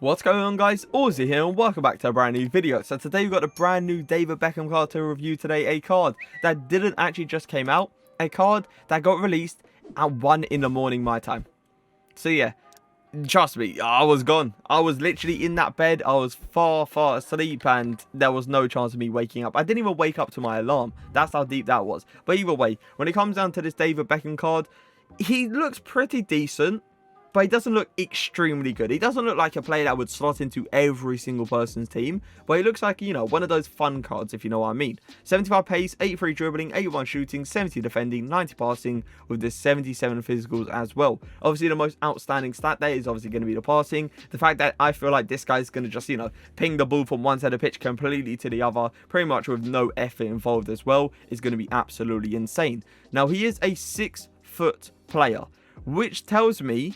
What's going on, guys? Aussie here and welcome back to a brand new video. So today we've got a brand new David Beckham card to review today, a card that didn't actually just came out, a card that got released at 1 in the morning my time. So yeah, trust me, I was gone. I was literally in that bed. I was far asleep and there was no chance of me waking up. I didn't even wake up to my alarm. That's how deep that was. But either way, when it comes down to this David Beckham card, he looks pretty decent. But he doesn't look extremely good. He doesn't look like a player that would slot into every single person's team. But he looks like, you know, one of those fun cards, if you know what I mean. 75 pace, 83 dribbling, 81 shooting, 70 defending, 90 passing with the 77 physicals as well. Obviously, the most outstanding stat there is obviously going to be the passing. The fact that I feel like this guy's going to just, you know, ping the ball from one side of the pitch completely to the other, pretty much with no effort involved as well, is going to be absolutely insane. Now, he is a 6-foot player, which tells me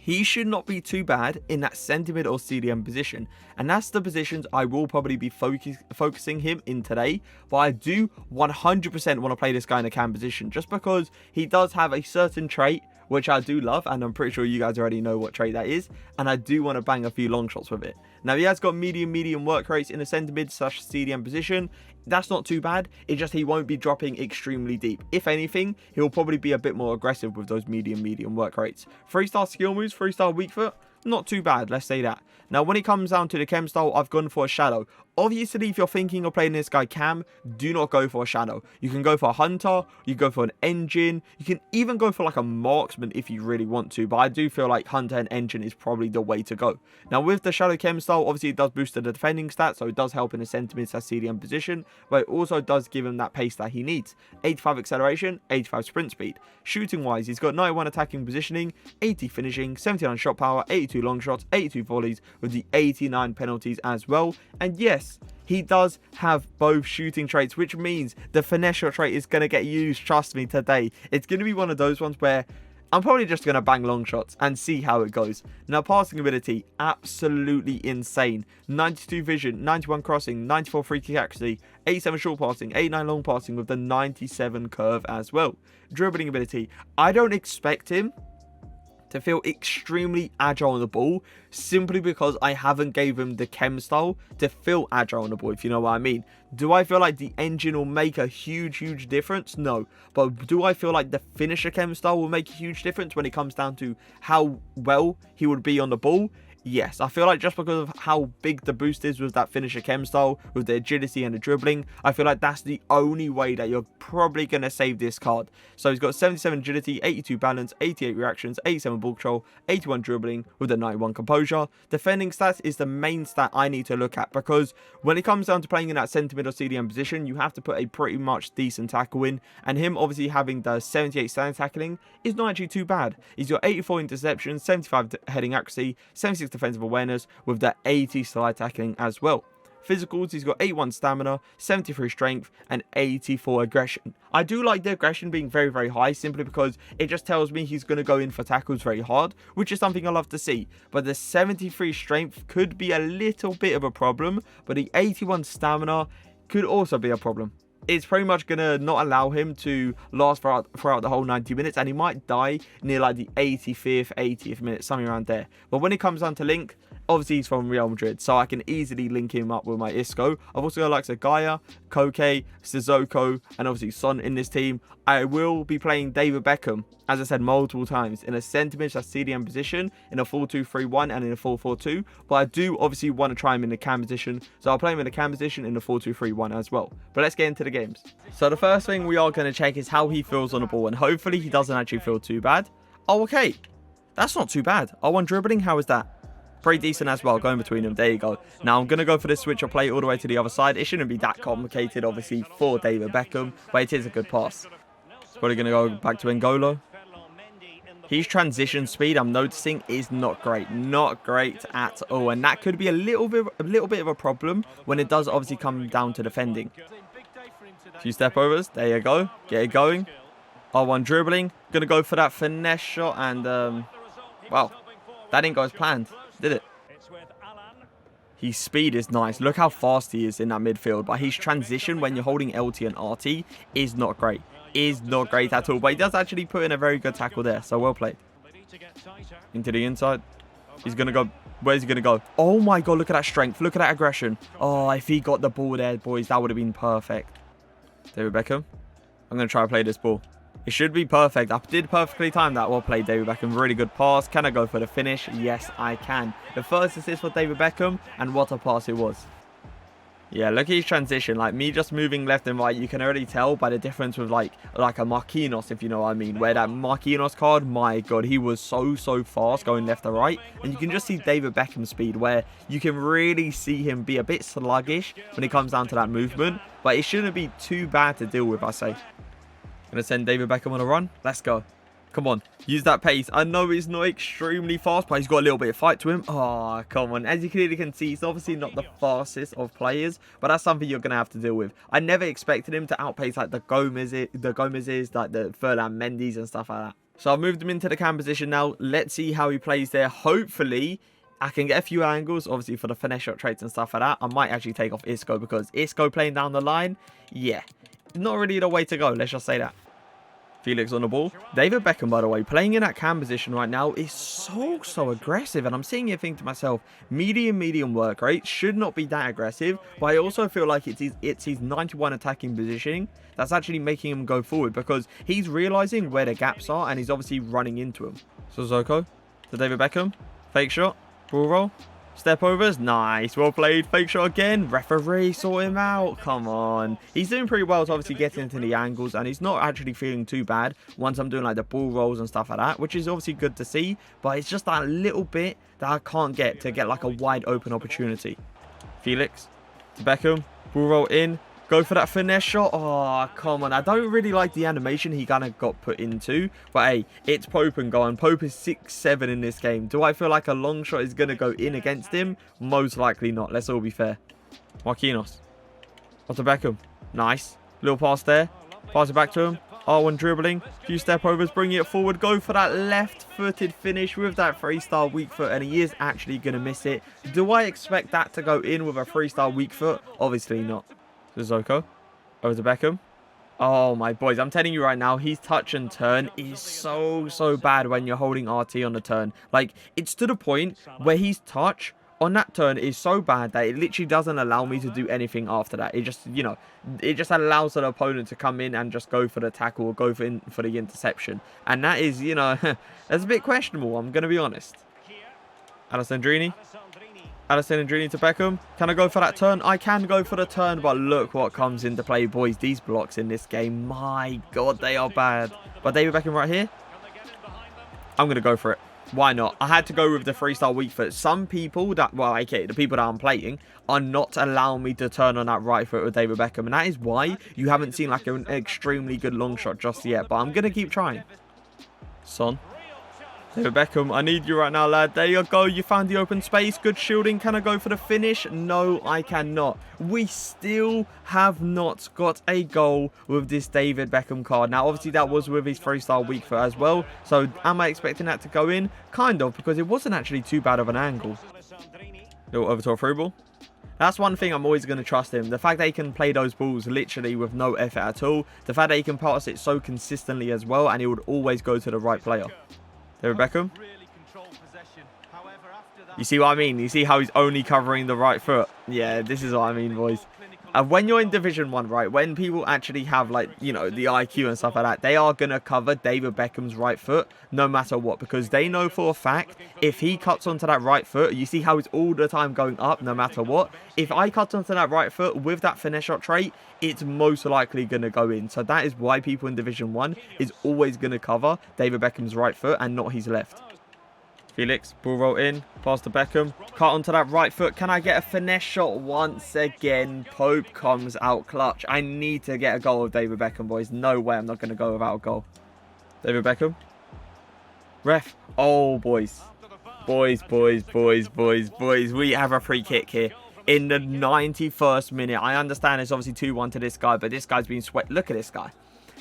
he should not be too bad in that centre mid or CDM position. And that's the positions I will probably be focusing him in today. But I do 100% want to play this guy in a cam position, just because he does have a certain trait which I do love, and I'm pretty sure you guys already know what trait that is, and I do want to bang a few long shots with it. Now, he has got medium work rates in the centre mid / CDM position. That's not too bad. It's just he won't be dropping extremely deep. If anything, he'll probably be a bit more aggressive with those medium work rates. 3-star skill moves, 3-star weak foot, not too bad, let's say that. Now, when it comes down to the chem style, I've gone for a shadow. Obviously, if you're thinking of playing this guy cam, do not go for a shadow. You can go for a hunter, you go for an engine, you can even go for like a marksman if you really want to, but I do feel like hunter and engine is probably the way to go. Now, with the shadow chem style, obviously it does boost the defending stats, so it does help in the centre mid / CDM position, but it also does give him that pace that he needs. 85 acceleration, 85 sprint speed. Shooting wise, he's got 91 attacking positioning, 80 finishing, 79 shot power, 82 long shots, 82 volleys with the 89 penalties as well. And yes, he does have both shooting traits, which means the finesse shot trait is going to get used, trust me, today. It's going to be one of those ones where I'm probably just going to bang long shots and see how it goes. Now, passing ability, absolutely insane. 92 vision, 91 crossing, 94 free kick accuracy, 87 short passing, 89 long passing with the 97 curve as well. Dribbling ability, I don't expect him to feel extremely agile on the ball, simply because I haven't gave him the chem style to feel agile on the ball, if you know what I mean. Do I feel like the engine will make a huge difference? No. But do I feel like the finisher chem style will make a huge difference when it comes down to how well he would be on the ball? Yes, I feel like just because of how big the boost is with that finisher chem style, with the agility and the dribbling, I feel like that's the only way that you're probably going to save this card. So he's got 77 agility, 82 balance, 88 reactions, 87 ball control, 81 dribbling with a 91 composure. Defending stats is the main stat I need to look at, because when it comes down to playing in that centre mid or CDM position, you have to put a pretty much decent tackle in, and him obviously having the 78 stand tackling is not actually too bad. He's got 84 interceptions, 75 heading accuracy, 76 defensive awareness with the 80 slide tackling as well. Physicals, he's got 81 stamina, 73 strength, and 84 aggression. I do like the aggression being very high, simply because it just tells me he's going to go in for tackles very hard, which is something I love to see. But the 73 strength could be a little bit of a problem, but the 81 stamina could also be a problem. It's pretty much going to not allow him to last throughout the whole 90 minutes, and he might die near like the 85th, 80th minute, something around there. But when it comes down to link, obviously he's from Real Madrid, so I can easily link him up with my Isco. I've also got like Gaia, Koke, Sissoko, and obviously Son in this team. I will be playing David Beckham, as I said multiple times, in a centre mid / CDM position, in a 4-2-3-1 and in a 4-4-2. But I do obviously want to try him in the cam position, so I'll play him in the cam position in the 4-2-3-1 as well. But let's get into the games. So the first thing we are going to check is how he feels on the ball, and hopefully he doesn't actually feel too bad. Oh, okay. That's not too bad. 01 dribbling, how is that? Pretty decent as well, going between them. There you go. Now I'm going to go for this switch or play all the way to the other side. It shouldn't be that complicated, obviously, for David Beckham, but it is a good pass. Probably going to go back to N'Golo. His transition speed, I'm noticing, is not great. Not great at all. And that could be a little bit of a problem when it does obviously come down to defending. A few step overs. There you go. Get it going. R1 dribbling. Going to go for that finesse shot. And, wow, that didn't go as planned, did it? His speed is nice. Look how fast he is in that midfield. But his transition when you're holding LT and RT is not great. Is not great at all. But he does actually put in a very good tackle there. So well played. Into the inside. He's going to go Where's he going to go? Oh my God, look at that strength. Look at that aggression. Oh, if he got the ball there, boys, that would have been perfect. David Beckham. I'm going to try to play this ball. It should be perfect. I did perfectly time that. Well played, David Beckham. Really good pass. Can I go for the finish? Yes, I can. The first assist for David Beckham, and what a pass it was. Yeah, look at his transition. Like, me just moving left and right, you can already tell by the difference with, like a Marquinhos, if you know what I mean. Where that Marquinhos card, my God, he was so fast going left to right. And you can just see David Beckham's speed, where you can really see him be a bit sluggish when it comes down to that movement. But it shouldn't be too bad to deal with, I say. Gonna send David Beckham on a run. Let's go. Come on. Use that pace. I know he's not extremely fast, but he's got a little bit of fight to him. Oh, come on. As you clearly can see, he's obviously not the fastest of players, but that's something you're going to have to deal with. I never expected him to outpace like the Gomez's, like the Furlan Mendy's and stuff like that. So I've moved him into the cam position now. Let's see how he plays there. Hopefully, I can get a few angles, obviously, for the finesse shot traits and stuff like that. I might actually take off Isco, because Isco playing down the line, yeah, not really the way to go. Let's just say that. Felix on the ball. David Beckham, by the way, playing in that cam position right now is so aggressive. And I'm sitting here thinking to myself, medium work rate should not be that aggressive. But I also feel like it's his 91 attacking positioning that's actually making him go forward, because he's realizing where the gaps are and he's obviously running into them. So Zoko to David Beckham. Fake shot. Ball roll. Step overs. Nice. Well played. Fake shot again. Referee, sort him out. Come on. He's doing pretty well to obviously get into the angles, and he's not actually feeling too bad once I'm doing like the ball rolls and stuff like that, which is obviously good to see. But it's just that little bit that I can't get to get like a wide open opportunity. Felix to Beckham. Ball roll in. Go for that finesse shot. Oh, come on. I don't really like the animation he kind of got put into. But hey, it's Pope and go. And Pope is 6'7" in this game. Do I feel like a long shot is going to go in against him? Most likely not. Let's all be fair. Marquinhos. Onto Beckham. Nice. Little pass there. Pass it back to him. R1 dribbling. Few step overs. Bringing it forward. Go for that left-footed finish with that freestyle weak foot. And he is actually going to miss it. Do I expect that to go in with a freestyle weak foot? Obviously not. Zoko over to Beckham. Oh my boys, I'm telling you right now, his touch and turn is so bad when you're holding RT on the turn. Like, it's to the point where his touch on that turn is so bad that it literally doesn't allow me to do anything after that. It just, you know, it just allows the opponent to come in and just go for the tackle or go for the interception. And that is, you know, that's a bit questionable, I'm going to be honest. Alessandrini to Beckham. Can I go for that turn? I can go for the turn, but look what comes into play, boys. These blocks in this game, my God, they are bad. But David Beckham right here. I'm going to go for it. Why not? I had to go with the freestyle weak foot. Some people that, well, okay, the people that I'm playing are not allowing me to turn on that right foot with David Beckham. And that is why you haven't seen like an extremely good long shot just yet. But I'm going to keep trying. Son. David Beckham, I need you right now, lad. There you go. You found the open space. Good shielding. Can I go for the finish? No, I cannot. We still have not got a goal with this David Beckham card. Now, obviously, that was with his freestyle weak foot as well. So, am I expecting that to go in? Kind of, because it wasn't actually too bad of an angle. Little over to a through ball. That's one thing I'm always going to trust him. The fact that he can play those balls literally with no effort at all. The fact that he can pass it so consistently as well. And he would always go to the right player. David Beckham. You see what I mean? You see how he's only covering the right foot? Yeah, this is what I mean, boys. When you're in Division 1, right, when people actually have, like, you know, the IQ and stuff like that, they are going to cover David Beckham's right foot no matter what, because they know for a fact if he cuts onto that right foot, you see how he's all the time going up no matter what. If I cut onto that right foot with that finesse shot trait, it's most likely going to go in. So that is why people in Division 1 is always going to cover David Beckham's right foot and not his left. Felix, ball roll in, pass to Beckham, cut onto that right foot. Can I get a finesse shot once again? Pope comes out clutch. I need to get a goal with David Beckham, boys. No way I'm not going to go without a goal. David Beckham. Ref. Oh, boys. Boys. We have a free kick here. In the 91st minute. I understand it's obviously 2-1 to this guy, but this guy's been sweat. Look at this guy.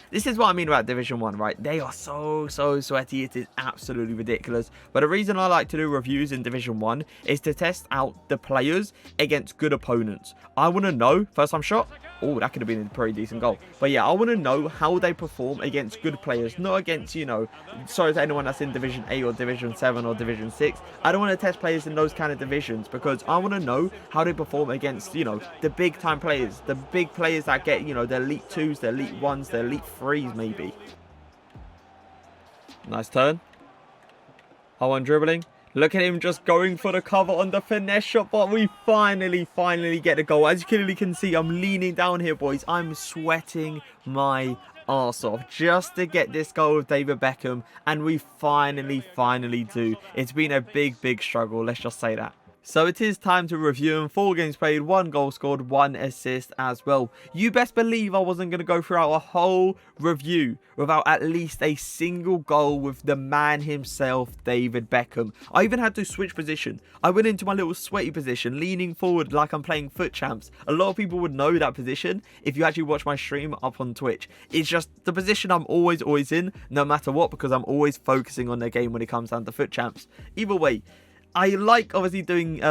This is what I mean about Division 1, right? They are so sweaty. It is absolutely ridiculous. But the reason I like to do reviews in Division 1 is to test out the players against good opponents. I want to know, first time shot. Oh, that could have been a pretty decent goal. But yeah, I want to know how they perform against good players, not against, you know, sorry to anyone that's in Division 8 or Division 7 or Division 6. I don't want to test players in those kind of divisions because I want to know how they perform against, you know, the big time players. The big players that get, you know, the Elite 2s, the Elite 1s, the Elite 3s maybe. Nice turn. Oh, dribbling. Look at him just going for the cover on the finesse shot, but we finally get the goal. As you clearly can see, I'm leaning down here, boys. I'm sweating my arse off just to get this goal with David Beckham, and we finally do. It's been a big struggle, let's just say that. So it is time to review him. 4 games played, 1 goal scored, 1 assist as well. You best believe I wasn't going to go throughout a whole review without at least a single goal with the man himself, David Beckham. I even had to switch position. I went into my little sweaty position, leaning forward like I'm playing foot champs. A lot of people would know that position if you actually watch my stream up on Twitch. It's just the position I'm always in, no matter what, because I'm always focusing on the game when it comes down to foot champs. Either way, I like obviously doing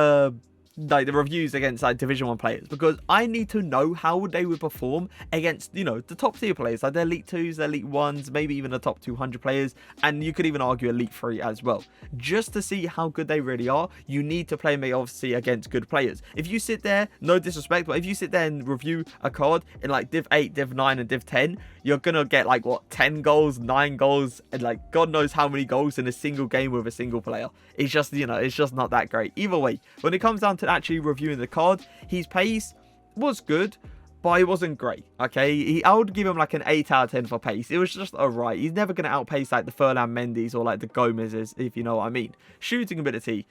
like the reviews against like Division 1 players because I need to know how they would perform against, you know, the top tier players, like the Elite 2s, the Elite 1s, maybe even the top 200 players, and you could even argue Elite 3 as well. Just to see how good they really are, you need to play me obviously against good players. If you sit there, no disrespect, but if you sit there and review a card in like Div 8, Div 9 and Div 10, you're gonna get like what, 10 goals, 9 goals, and like God knows how many goals in a single game with a single player. It's just, you know, it's just not that great. Either way, when it comes down to actually reviewing the card, his pace was good, but it wasn't great. Okay, I would give him like an 8 out of 10 for pace. It was just alright. He's never going to outpace like the Furlan Mendy's or like the Gomez's, if you know what I mean. Shooting ability,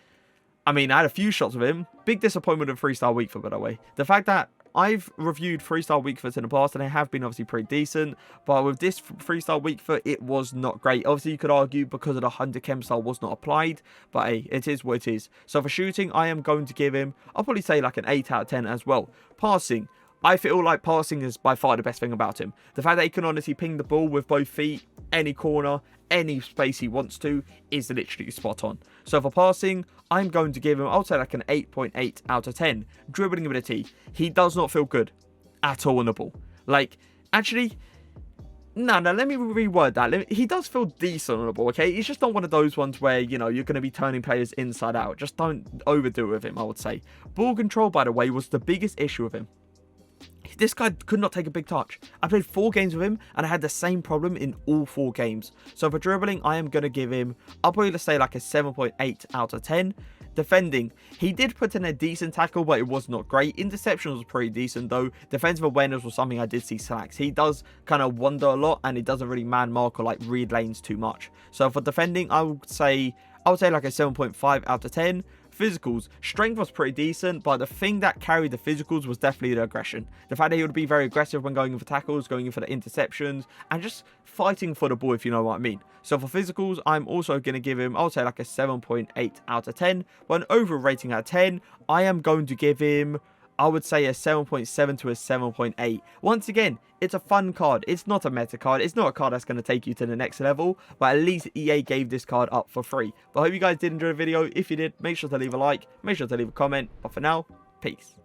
I mean, I had a few shots with him. Big disappointment of 3-star weak foot, by the way. The fact that I've reviewed 3-star weak foot in the past and they have been obviously pretty decent, but with this 3-star weak foot, it was not great. Obviously, you could argue because of the 100 chem style was not applied, but hey, it is what it is. So for shooting, I am going to give him, I'll probably say like an 8 out of 10 as well. Passing, I feel like passing is by far the best thing about him. The fact that he can honestly ping the ball with both feet, any corner, any space he wants to, is literally spot on. So for passing, I'm going to give him, I'll say like an 8.8 out of 10. Dribbling ability, he does not feel good at all on the ball. Like, actually, no, let me reword that. He does feel decent on the ball, okay? He's just not one of those ones where, you know, you're going to be turning players inside out. Just don't overdo it with him, I would say. Ball control, by the way, was the biggest issue with him. This guy could not take a big touch. I played 4 games with him and I had the same problem in all 4 games. So for dribbling, I am going to give him, I'll probably say like a 7.8 out of 10. Defending, he did put in a decent tackle, but it was not great. Interceptions was pretty decent though. Defensive awareness was something I did see slacks. He does kind of wander a lot and he doesn't really man mark or like read lanes too much. So for defending, I would say like a 7.5 out of 10. Physicals, strength was pretty decent, but the thing that carried the physicals was definitely the aggression. The fact that he would be very aggressive when going in for tackles, going in for the interceptions, and just fighting for the ball, if you know what I mean. So for physicals, I'm also going to give him, I'll say like a 7.8 out of 10. But an overall rating out of 10, I am going to give him, I would say a 7.7 to a 7.8. Once again, it's a fun card. It's not a meta card. It's not a card that's going to take you to the next level. But at least EA gave this card up for free. But I hope you guys did enjoy the video. If you did, make sure to leave a like. Make sure to leave a comment. But for now, peace.